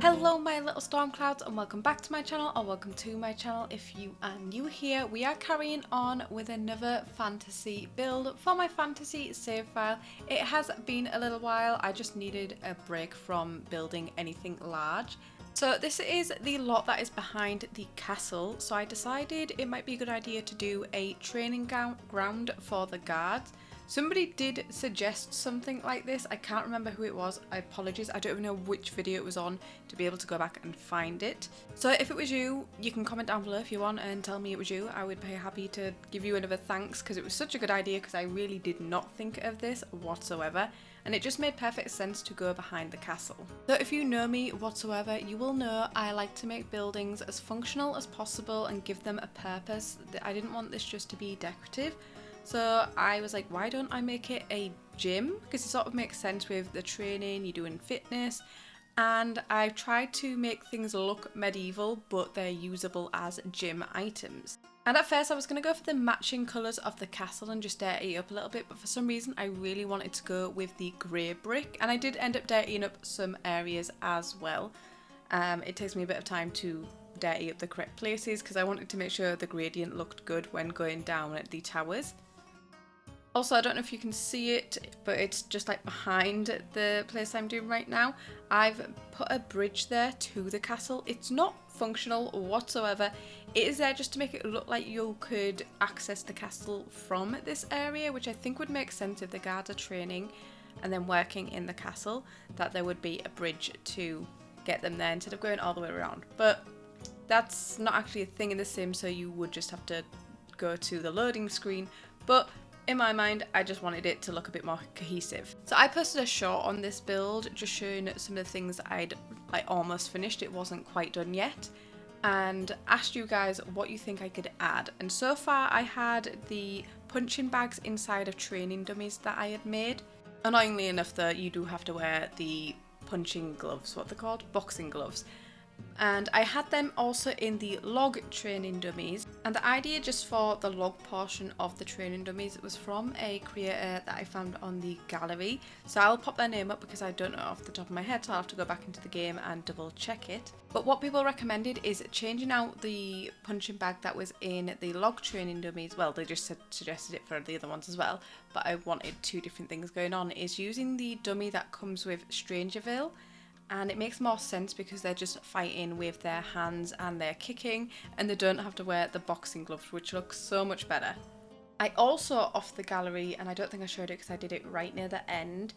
Hello my little storm clouds, and welcome back to my channel, or welcome to my channel if you are new here. We are carrying on with another fantasy build for my fantasy save file. It has been a little while. I just needed a break from building anything large. So this is the lot that is behind the castle, so I decided it might be a good idea to do a training ground for the guards. Somebody did suggest something like this. I can't remember who it was. I apologize. I don't even know which video it was on to be able to go back and find it. So if it was you, you can comment down below if you want and tell me it was you. I would be happy to give you another thanks because it was such a good idea, because I really did not think of this whatsoever. And it just made perfect sense to go behind the castle. So if you know me whatsoever, you will know I like to make buildings as functional as possible and give them a purpose. I didn't want this just to be decorative. So I was like, why don't I make it a gym? Because it sort of makes sense with the training, you're doing fitness. And I've tried to make things look medieval, but they're usable as gym items. And at first I was going to go for the matching colours of the castle and just dirty it up a little bit, but for some reason I really wanted to go with the grey brick, and I did end up dirtying up some areas as well. It takes me a bit of time to dirty up the correct places because I wanted to make sure the gradient looked good when going down at the towers. Also, I don't know if you can see it, but it's just like behind the place I'm doing right now. I've put a bridge there to the castle. It's not functional whatsoever. It is there just to make it look like you could access the castle from this area, which I think would make sense if the guards are training and then working in the castle, that there would be a bridge to get them there instead of going all the way around. But that's not actually a thing in The Sims, so you would just have to go to the loading screen. But in my mind, I just wanted it to look a bit more cohesive. So I posted a short on this build just showing some of the things that I'd almost finished. It wasn't quite done yet. And asked you guys what you think I could add. And so far I had the punching bags inside of training dummies that I had made. Annoyingly enough though, you do have to wear the punching gloves, what they're called? Boxing gloves. And I had them also in the log training dummies, and the idea just for the log portion of the training dummies was from a creator that I found on the gallery. So I'll pop their name up because I don't know off the top of my head, so I'll have to go back into the game and double check it. But what people recommended is changing out the punching bag that was in the log training dummies. Well, they just suggested it for the other ones as well, but I wanted two different things going on, is using the dummy that comes with Strangerville. And it makes more sense because they're just fighting with their hands and they're kicking, and they don't have to wear the boxing gloves, which looks so much better. I also, off the gallery, and I don't think I showed it because I did it right near the end,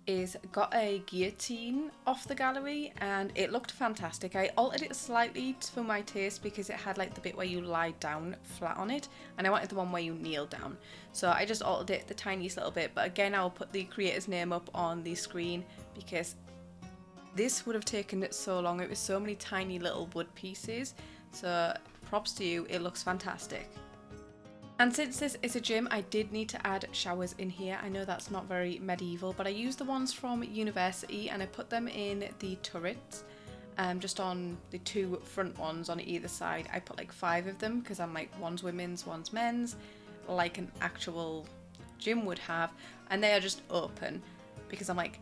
is got a guillotine off the gallery, and it looked fantastic. I altered it slightly for my taste because it had like the bit where you lie down flat on it, and I wanted the one where you kneel down. So I just altered it the tiniest little bit, but again I'll put the creator's name up on the screen because this would have taken so long. It was so many tiny little wood pieces. So props to you, it looks fantastic. And since this is a gym, I did need to add showers in here. I know that's not very medieval, but I used the ones from university and I put them in the turrets. Just on the two front ones on either side. I put like 5 of them because I'm like, one's women's, one's men's, like an actual gym would have. And they are just open because I'm like,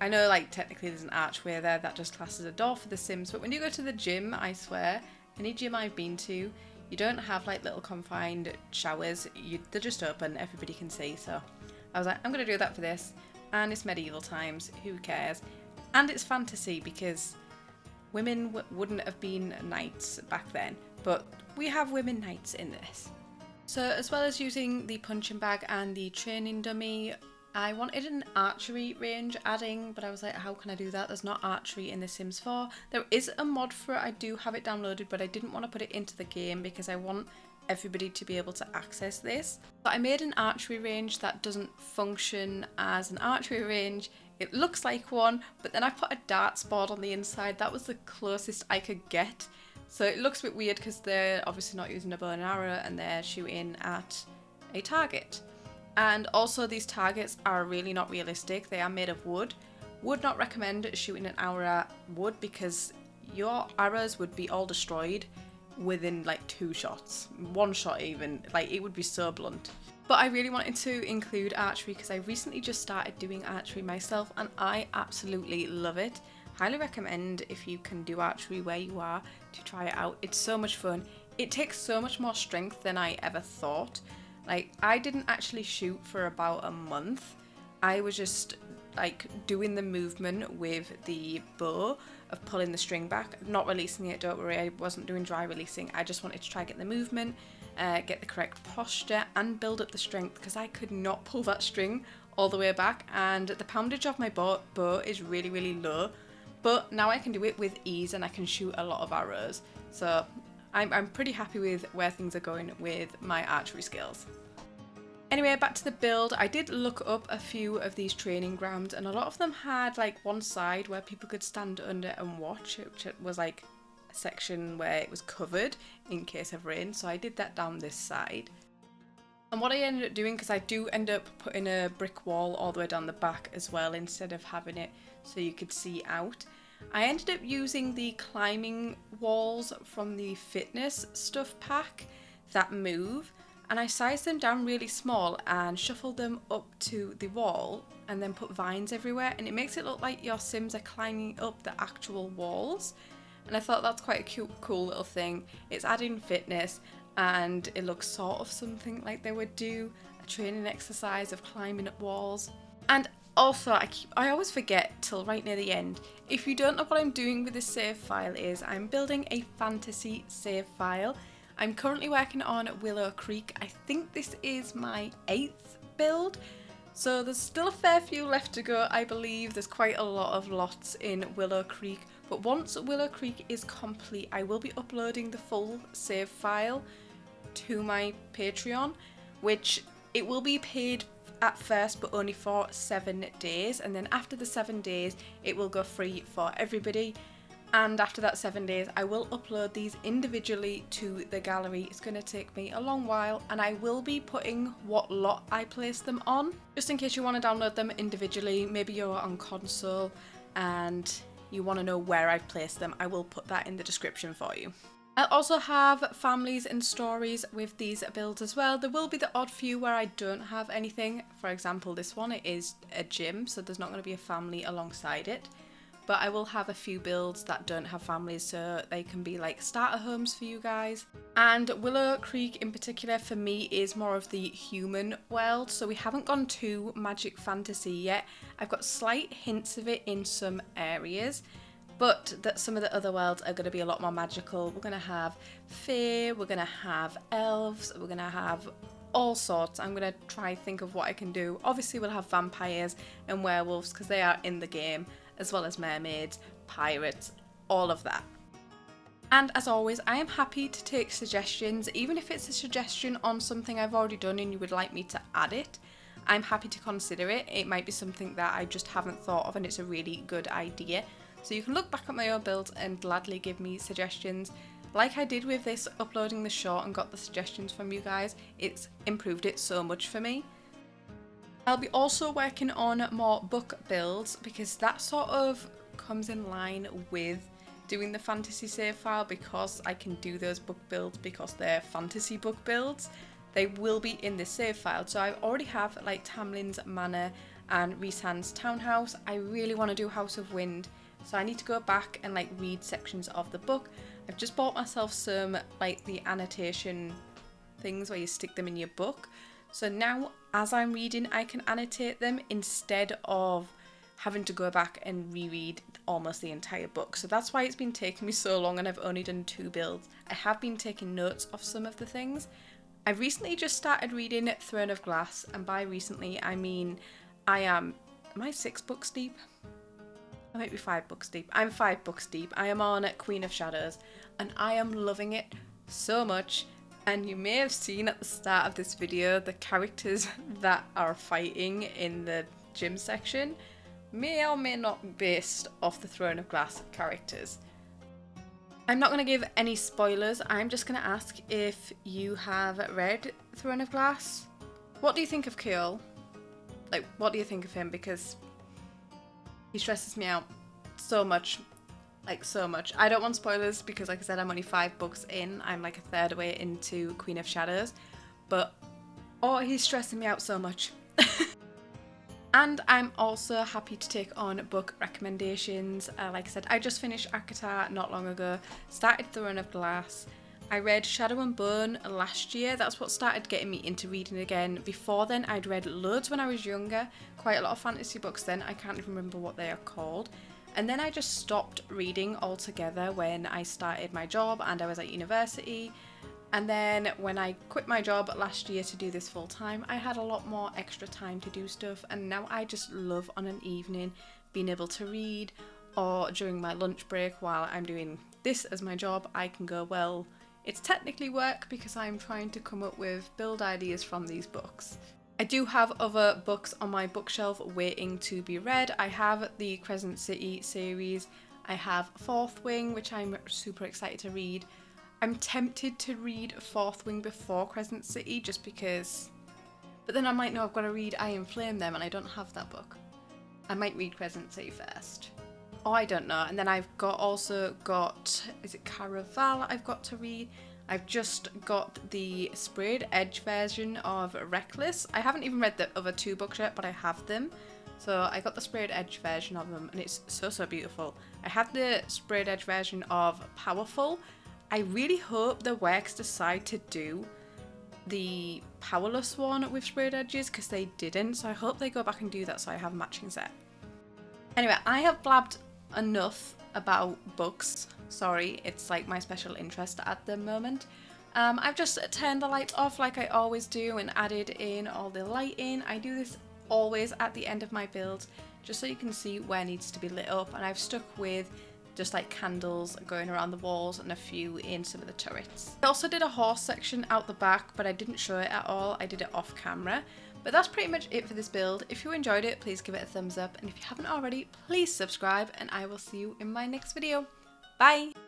I know like technically there's an archway there that just classes a door for the Sims, but when you go to the gym, I swear, any gym I've been to, you don't have like little confined showers. They're just open, everybody can see. So I was like, I'm going to do that for this. And it's medieval times, who cares? And it's fantasy because women wouldn't have been knights back then, but we have women knights in this. So as well as using the punching bag and the training dummy, I wanted an archery range adding, but I was like, how can I do that? There's not archery in The Sims 4. There is a mod for it, I do have it downloaded, but I didn't want to put it into the game because I want everybody to be able to access this. But I made an archery range that doesn't function as an archery range. It looks like one, but then I put a darts board on the inside. That was the closest I could get. So it looks a bit weird because they're obviously not using a bow and arrow and they're shooting at a target. And also these targets are really not realistic. They are made of wood. Would not recommend shooting an arrow at wood because your arrows would be all destroyed within like 2 shots. 1 shot even. Like, it would be so blunt. But I really wanted to include archery because I recently just started doing archery myself and I absolutely love it. highly recommend, if you can do archery where you are, to try it out. It's so much fun. It takes so much more strength than I ever thought. Like, I didn't actually shoot for about a month. I was just like doing the movement with the bow of pulling the string back, not releasing it, don't worry, I wasn't doing dry releasing. I just wanted to try get the movement, get the correct posture and build up the strength, because I could not pull that string all the way back, and the poundage of my bow is really, really low, but now I can do it with ease and I can shoot a lot of arrows. So I'm pretty happy with where things are going with my archery skills. Anyway, back to the build. I did look up a few of these training grounds, and a lot of them had like one side where people could stand under and watch, which was like a section where it was covered in case of rain. So I did that down this side. And what I ended up doing, because I do end up putting a brick wall all the way down the back as well, instead of having it so you could see out, I ended up using the climbing walls from the fitness stuff pack that move. And I sized them down really small and shuffled them up to the wall and then put vines everywhere, and it makes it look like your Sims are climbing up the actual walls. And I thought that's quite a cute, cool little thing. It's adding fitness, and it looks sort of something like they would do a training exercise of climbing up walls. And also, I always forget till right near the end. If you don't know what I'm doing with this save file is, I'm building a fantasy save file. I'm currently working on Willow Creek. I think this is my 8th build, so there's still a fair few left to go. I believe there's quite a lot of lots in Willow Creek, but once Willow Creek is complete, I will be uploading the full save file to my Patreon, which it will be paid at first, but only for 7 days, and then after the 7 days it will go free for everybody. And after that 7 days, I will upload these individually to the gallery. It's going to take me a long while, and I will be putting what lot I place them on, just in case you want to download them individually. Maybe you're on console and you want to know where I've placed them. I will put that in the description for you. I also have families and stories with these builds as well. There will be the odd few where I don't have anything. For example, this one, it is a gym, so there's not going to be a family alongside it. But I will have a few builds that don't have families, so they can be like starter homes for you guys. And Willow Creek in particular for me is more of the human world, so we haven't gone to magic fantasy yet. I've got slight hints of it in some areas, but that some of the other worlds are going to be a lot more magical. We're going to have fae, we're going to have elves, we're going to have all sorts. I'm going to try think of what I can do. Obviously we'll have vampires and werewolves because they are in the game, as well as mermaids, pirates, all of that. And as always, I am happy to take suggestions, even if it's a suggestion on something I've already done and you would like me to add it. I'm happy to consider it. It might be something that I just haven't thought of and it's a really good idea. So you can look back at my own builds and gladly give me suggestions. Like I did with this, uploading the short and got the suggestions from you guys, it's improved it so much for me. I'll be also working on more book builds, because that sort of comes in line with doing the fantasy save file, because I can do those book builds because they're fantasy book builds. They will be in this save file. So I already have like Tamlin's Manor and Resahder's Townhouse. I really want to do House of Wind, so I need to go back and like read sections of the book. I've just bought myself some like the annotation things where you stick them in your book. So now, as I'm reading, I can annotate them instead of having to go back and reread almost the entire book. So that's why it's been taking me so long and I've only done 2 builds. I have been taking notes of some of the things. I've recently just started reading Throne of Glass, and by recently I mean am I 6 books deep? I might be 5 books deep. I'm 5 books deep. I am on Queen of Shadows and I am loving it so much. And you may have seen at the start of this video the characters that are fighting in the gym section may or may not be based off the Throne of Glass characters. I'm not going to give any spoilers. I'm just going to ask if you have read Throne of Glass. What do you think of Keol? Like, what do you think of him? Because he stresses me out so much. Like, so much. I don't want spoilers because, like I said, I'm only 5 books in. I'm like a third way into Queen of Shadows. But, oh, he's stressing me out so much. And I'm also happy to take on book recommendations. Like I said, I just finished Akatar not long ago, started Throne of Glass. I read Shadow and Bone last year. That's what started getting me into reading again. Before then, I'd read loads when I was younger, quite a lot of fantasy books then. I can't even remember what they are called. And then I just stopped reading altogether when I started my job and I was at university. And then when I quit my job last year to do this full time, I had a lot more extra time to do stuff, and now I just love on an evening being able to read, or during my lunch break while I'm doing this as my job, I can go, well, it's technically work because I'm trying to come up with build ideas from these books. I do have other books on my bookshelf waiting to be read. I have the Crescent City series, I have Fourth Wing, which I'm super excited to read. I'm tempted to read Fourth Wing before Crescent City just because, but then I might know I've got to read Iron Flame them and I don't have that book. I might read Crescent City first. Oh, I don't know. And then I've also got, is it Caraval I've got to read? I've just got the sprayed edge version of Reckless. I haven't even read the other two books yet, but I have them. So I got the sprayed edge version of them and it's so beautiful. I had the sprayed edge version of Powerful. I really hope the Works decide to do the Powerless one with sprayed edges because they didn't, so I hope they go back and do that so I have a matching set. Anyway, I have blabbed enough about books. Sorry, it's like my special interest at the moment. I've just turned the lights off like I always do and added in all the lighting. I do this always at the end of my builds just so you can see where it needs to be lit up, and I've stuck with just like candles going around the walls and a few in some of the turrets. I also did a horse section out the back, but I didn't show it at all. I did it off camera. But that's pretty much it for this build. If you enjoyed it, please give it a thumbs up. And if you haven't already, please subscribe, and I will see you in my next video. Bye!